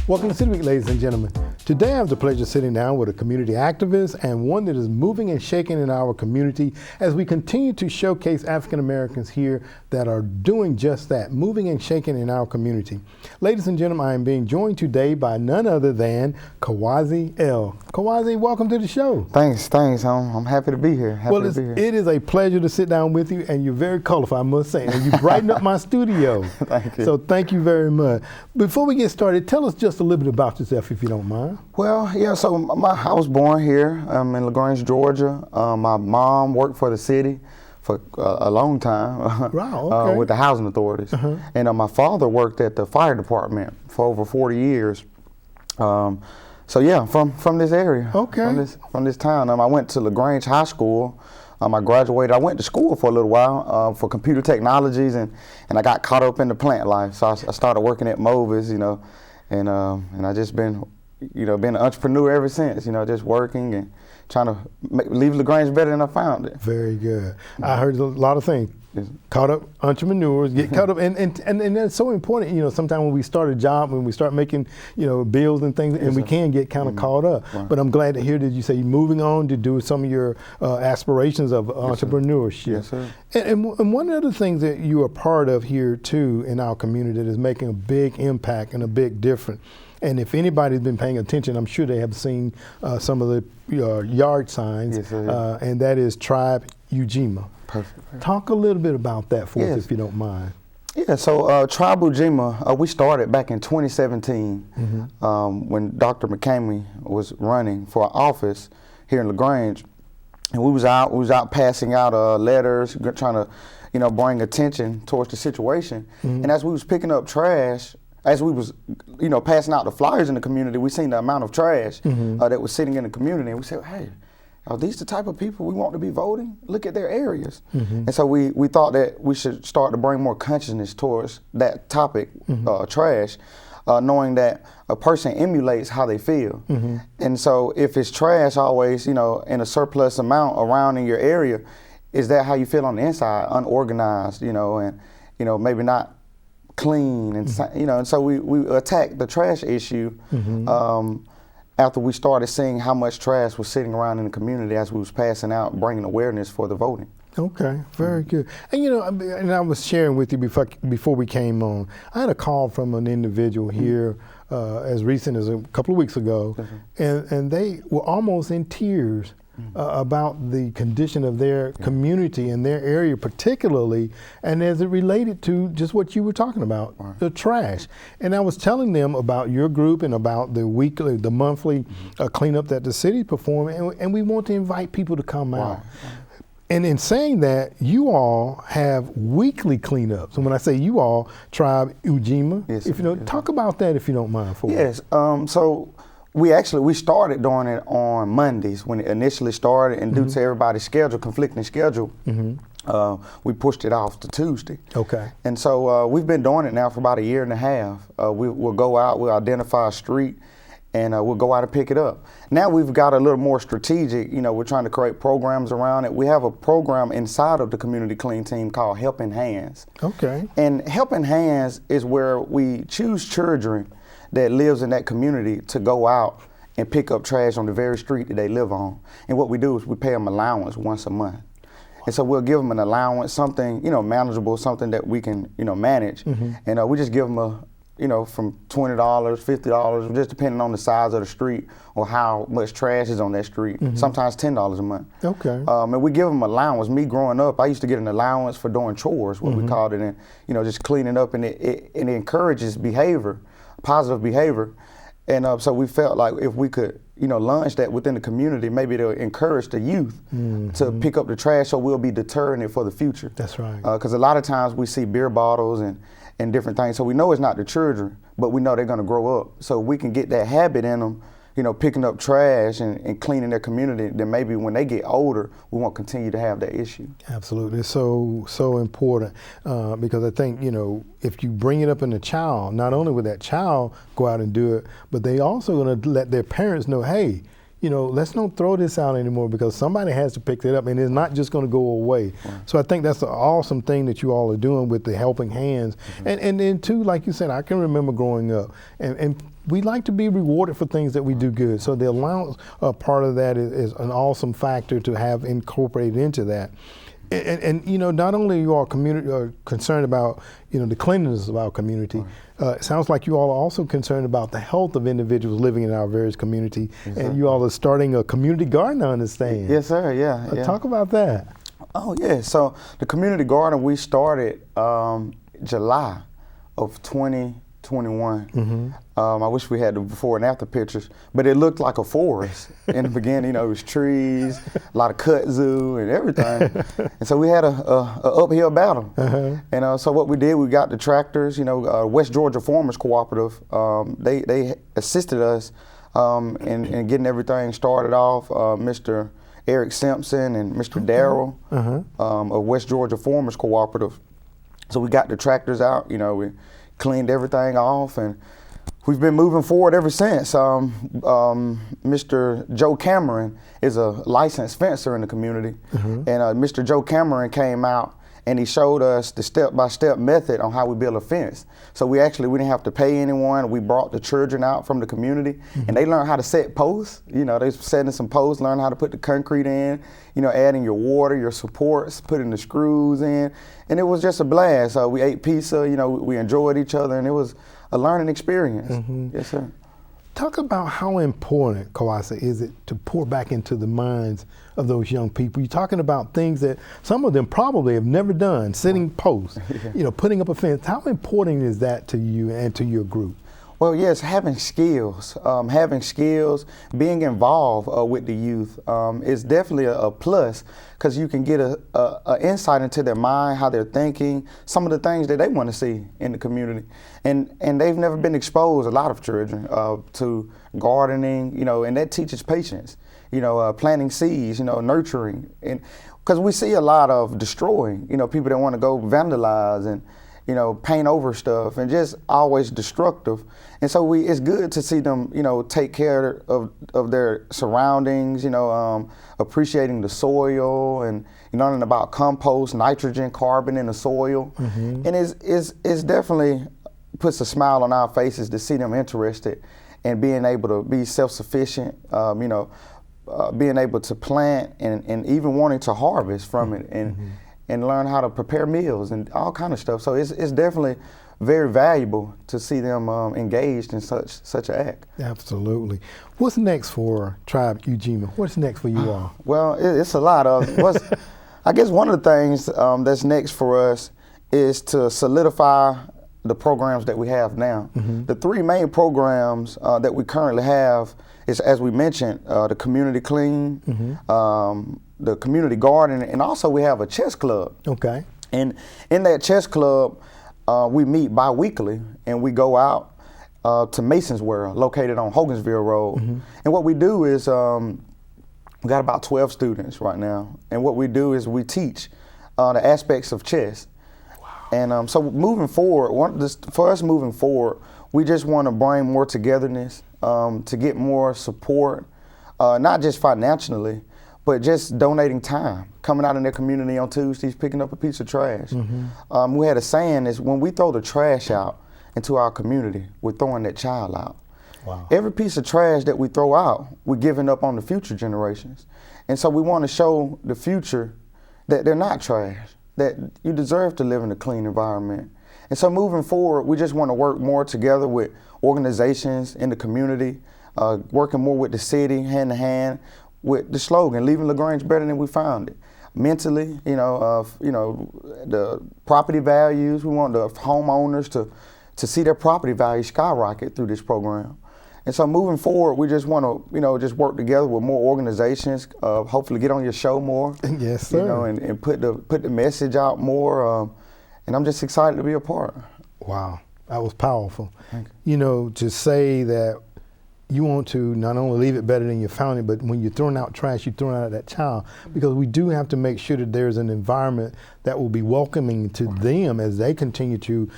Welcome to City Week, ladies and gentlemen. Today I have the pleasure of sitting down with a community activist and one that is moving and shaking in our community as we continue to showcase African Americans here that are doing just that, moving and shaking in our community. Ladies and gentlemen, I am being joined today by none other than Kawazi L. Kawazi, welcome to the show. Thanks. I'm happy to be here. It is a pleasure to sit down with you, and you're very colorful, I must say, and you brighten up my studio. Thank you. So thank you very much. Before we get started, tell us just a little bit about yourself, if you don't mind. Well, yeah, so I was born here in LaGrange, Georgia. My mom worked for the city for a long time. Wow, okay. With the housing authorities. And my father worked at the fire department for over 40 years. So yeah, from this area. Okay. From this town. I went to LaGrange High School. I graduated. I went to school for a little while for computer technologies, and I got caught up in the plant life. So I started working at Movis, and I just been an entrepreneur ever since. Just working and trying to leave LaGrange better than I found it. Very good. I heard a lot of things. Caught up entrepreneurs, get caught up, and that's so important. Sometimes when we start a job, when we start making, bills and things, and we can get kind of caught up. Right. But I'm glad to hear that you say you're moving on to do some of your aspirations of entrepreneurship. Yes, sir. And one of the things that you are part of here too in our community that is making a big impact and a big difference. And if anybody's been paying attention, I'm sure they have seen some of the yard signs, yes, sir. And that is Tribe Ujima. Perfect. Talk a little bit about that for us, if you don't mind. Yeah, so Tribe Ujima, we started back in 2017 when Dr. McCamey was running for office here in LaGrange, and we was out passing out letters, trying to bring attention towards the situation. And as we was picking up trash, as we was passing out the flyers in the community, we seen the amount of trash that was sitting in the community, and we said, hey, are these the type of people we want to be voting? Look at their areas. And so we thought that we should start to bring more consciousness towards that topic, trash, knowing that a person emulates how they feel. And so if it's trash always, in a surplus amount around in your area, is that how you feel on the inside, unorganized, and maybe not clean, and and so we attacked the trash issue after we started seeing how much trash was sitting around in the community as we was passing out, bringing awareness for the voting. Okay, very good. And and I was sharing with you before we came on, I had a call from an individual here as recent as a couple of weeks ago, and they were almost in tears about the condition of their community and their area particularly, and as it related to just what you were talking about, the trash. And I was telling them about your group and about the monthly cleanup that the city performed, and we want to invite people to come out. And in saying that, you all have weekly cleanups. And when I say you all, Tribe Ujima, talk about that if you don't mind for us. Yes, so we started doing it on Mondays when it initially started, and due to everybody's conflicting schedule, we pushed it off to Tuesday. Okay. And so we've been doing it now for about a year and a half. We'll go out, we'll identify a street, and we'll go out and pick it up. Now we've got a little more strategic, we're trying to create programs around it. We have a program inside of the Community Clean Team called Helping Hands. Okay. And Helping Hands is where we choose children that lives in that community to go out and pick up trash on the very street that they live on. And what we do is we pay them allowance once a month. And so we'll give them an allowance, something, manageable, something that we can, manage. And we just give them from $20, $50, just depending on the size of the street or how much trash is on that street. Sometimes $10 a month. Okay. And we give them allowance. Me growing up, I used to get an allowance for doing chores, what we called it, and just cleaning up, and it encourages behavior, positive behavior. And so we felt like if we could, launch that within the community, maybe it'll encourage the youth to pick up the trash, so we'll be deterring it for the future. That's right. Because a lot of times we see beer bottles and different things, so we know it's not the children, but we know they're going to grow up. So we can get that habit in them, picking up trash and cleaning their community, then maybe when they get older, we won't continue to have that issue. Absolutely. It's so important because I think, if you bring it up in a child, not only will that child go out and do it, but they also going to let their parents know, hey, let's not throw this out anymore because somebody has to pick it up, and it's not just going to go away. Right. So I think that's an awesome thing that you all are doing with the Helping Hands. And then too, like you said, I can remember growing up and we like to be rewarded for things that we do good. So the allowance part of that is an awesome factor to have incorporated into that. And you know, not only you all concerned about, you know, the cleanliness of our community, it sounds like you all are also concerned about the health of individuals living in our various community. Exactly. And you all are starting a community garden, I understand. Yes, sir. Yeah. Talk about that. Oh, yeah. So the community garden we started July of 2021. I wish we had the before and after pictures, but it looked like a forest in the beginning. You know, it was trees, a lot of kudzu and everything. And so we had a uphill battle. And so what we did, we got the tractors. You know, West Georgia Farmers Cooperative. They assisted us in getting everything started off. Mr. Eric Simpson and Mr. Darrell of West Georgia Farmers Cooperative. So we got the tractors out. You know, we cleaned everything off, and we've been moving forward ever since. Mr. Joe Cameron is a licensed fencer in the community, and Mr. Joe Cameron came out and he showed us the step-by-step method on how we build a fence. So we didn't have to pay anyone. We brought the children out from the community, and they learned how to set posts. You know, they setting some posts, learn how to put the concrete in, you know, adding your water, your supports, putting the screws in, and it was just a blast. We ate pizza, you know, we enjoyed each other, and it was a learning experience. Yes, sir. Talk about how important, Kawasa, is it to pour back into the minds of those young people? You're talking about things that some of them probably have never done, setting posts, you know, putting up a fence. How important is that to you and to your group? Well, yes, having skills, being involved with the youth is definitely a plus, because you can get a insight into their mind, how they're thinking, some of the things that they want to see in the community. And they've never been exposed, a lot of children, to gardening, you know, and that teaches patience, you know, planting seeds, you know, nurturing. And because we see a lot of destroying, you know, people that want to go vandalize and, you know, paint over stuff and just always destructive. And so it's good to see them, you know, take care of their surroundings, you know, appreciating the soil and learning about compost, nitrogen, carbon in the soil. And it's definitely puts a smile on our faces to see them interested in being able to be self-sufficient, you know, being able to plant and even wanting to harvest from it and learn how to prepare meals and all kind of stuff. So it's definitely very valuable to see them engaged in such an act. Absolutely. What's next for Tribe Ujima? What's next for you all? Well, it's a lot of. I guess one of the things that's next for us is to solidify the programs that we have now. The three main programs that we currently have is, as we mentioned, the community clean, the community garden, and also we have a chess club. Okay. And in that chess club, we meet bi-weekly, and we go out to Mason's World, located on Hogansville Road. And what we do is, we got about 12 students right now, and what we do is we teach the aspects of chess. And so moving forward, for us moving forward, we just want to bring more togetherness, to get more support, not just financially, but just donating time, coming out in their community on Tuesdays, picking up a piece of trash. We had a saying is, when we throw the trash out into our community, we're throwing that child out. Every piece of trash that we throw out, we're giving up on the future generations. And so we want to show the future that they're not trash, that you deserve to live in a clean environment. And so moving forward, we just want to work more together with organizations in the community, working more with the city, hand in hand, with the slogan, leaving LaGrange better than we found it. Mentally, you know, the property values, we want the homeowners to see their property values skyrocket through this program. And so moving forward, we just want to, you know, just work together with more organizations, hopefully get on your show more. Yes, sir. You know, and put the message out more. And I'm just excited to be a part. Wow, that was powerful. You know, to say that you want to not only leave it better than you found it, but when you're throwing out trash, you're throwing out that child, because we do have to make sure that there's an environment that will be welcoming to them as they continue to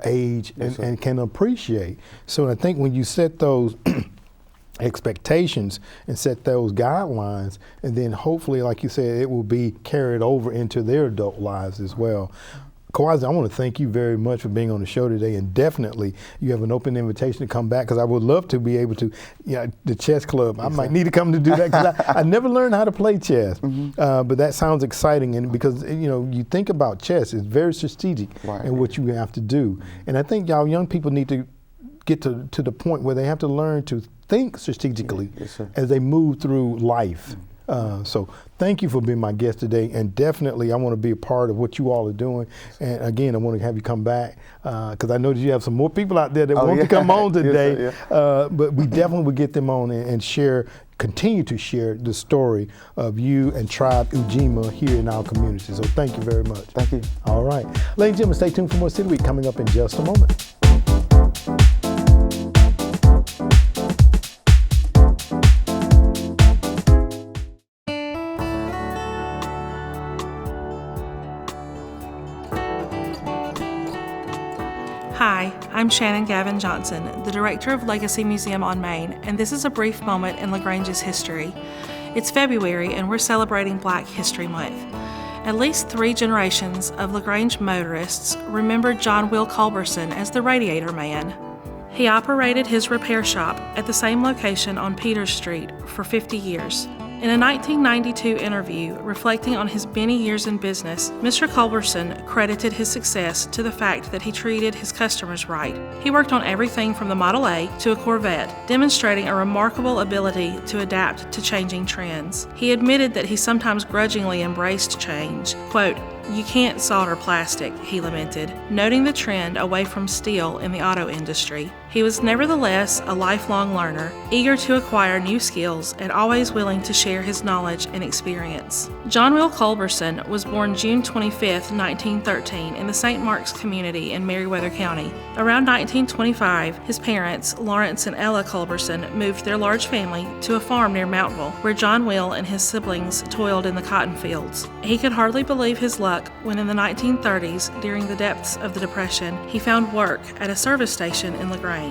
age and can appreciate. So I think when you set those expectations and set those guidelines, and then hopefully, like you said, it will be carried over into their adult lives as well. Kawazi, I want to thank you very much for being on the show today, and definitely you have an open invitation to come back because I would love to be able to, the chess club, I might need to come to do that because I never learned how to play chess, but that sounds exciting, and because you think about chess, it's very strategic in what you have to do, and I think y'all young people need to get to the point where they have to learn to think strategically as they move through life. So thank you for being my guest today, and definitely I want to be a part of what you all are doing. And again, I want to have you come back because I know that you have some more people out there that want to come on today. But we definitely will get them on and continue to share the story of you and Tribe Ujima here in our community. So thank you very much. Thank you. All right. Ladies and gentlemen, stay tuned for more City Week coming up in just a moment. Hi, I'm Shannon Gavin Johnson, the director of Legacy Museum on Main, and this is a brief moment in LaGrange's history. It's February and we're celebrating Black History Month. At least 3 generations of LaGrange motorists remember John Will Culberson as the Radiator Man. He operated his repair shop at the same location on Peters Street for 50 years. In a 1992 interview reflecting on his many years in business, Mr. Culberson credited his success to the fact that he treated his customers right. He worked on everything from the Model A to a Corvette, demonstrating a remarkable ability to adapt to changing trends. He admitted that he sometimes grudgingly embraced change. Quote, "You can't solder plastic," he lamented, noting the trend away from steel in the auto industry. He was nevertheless a lifelong learner, eager to acquire new skills and always willing to share his knowledge and experience. John Will Culberson was born June 25, 1913 in the St. Mark's community in Meriwether County. Around 1925, his parents, Lawrence and Ella Culberson, moved their large family to a farm near Mountville, where John Will and his siblings toiled in the cotton fields. He could hardly believe his luck when in the 1930s, during the depths of the Depression, he found work at a service station in LaGrange.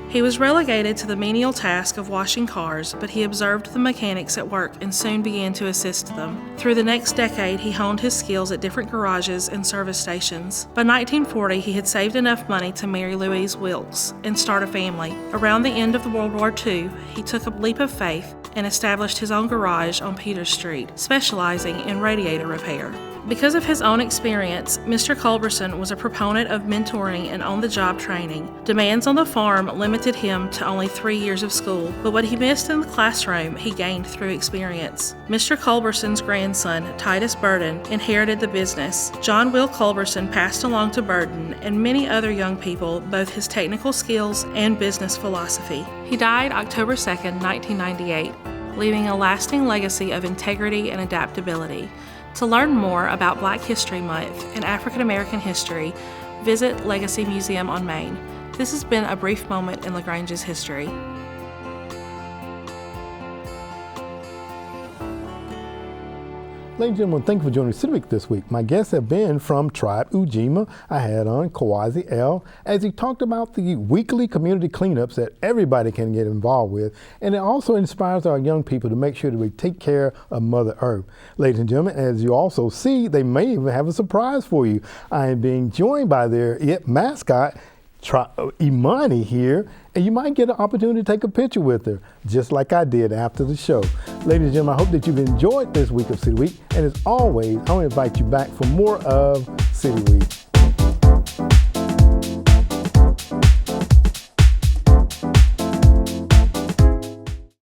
He was relegated to the menial task of washing cars, but he observed the mechanics at work and soon began to assist them. Through the next decade, he honed his skills at different garages and service stations. By 1940, he had saved enough money to marry Louise Wilkes and start a family. Around the end of World War II, he took a leap of faith and established his own garage on Peters Street, specializing in radiator repair. Because of his own experience, Mr. Culberson was a proponent of mentoring and on-the-job training. Demands on the farm limited him to only 3 years of school, but what he missed in the classroom he gained through experience. Mr. Culberson's grandson, Titus Burden, inherited the business. John Will Culberson passed along to Burden and many other young people both his technical skills and business philosophy. He died October 2, 1998, leaving a lasting legacy of integrity and adaptability. To learn more about Black History Month and African American history, visit Legacy Museum on Main. This has been a brief moment in LaGrange's history. Ladies and gentlemen, thank you for joining City Week this week. My guests have been from Tribe Ujima. I had on Kawazi L as he talked about the weekly community cleanups that everybody can get involved with. And it also inspires our young people to make sure that we take care of Mother Earth. Ladies and gentlemen, as you also see, they may even have a surprise for you. I am being joined by their mascot, Imani here, and you might get an opportunity to take a picture with her, just like I did after the show. Ladies and gentlemen, I hope that you've enjoyed this week of City Week, and as always, I want to invite you back for more of City Week.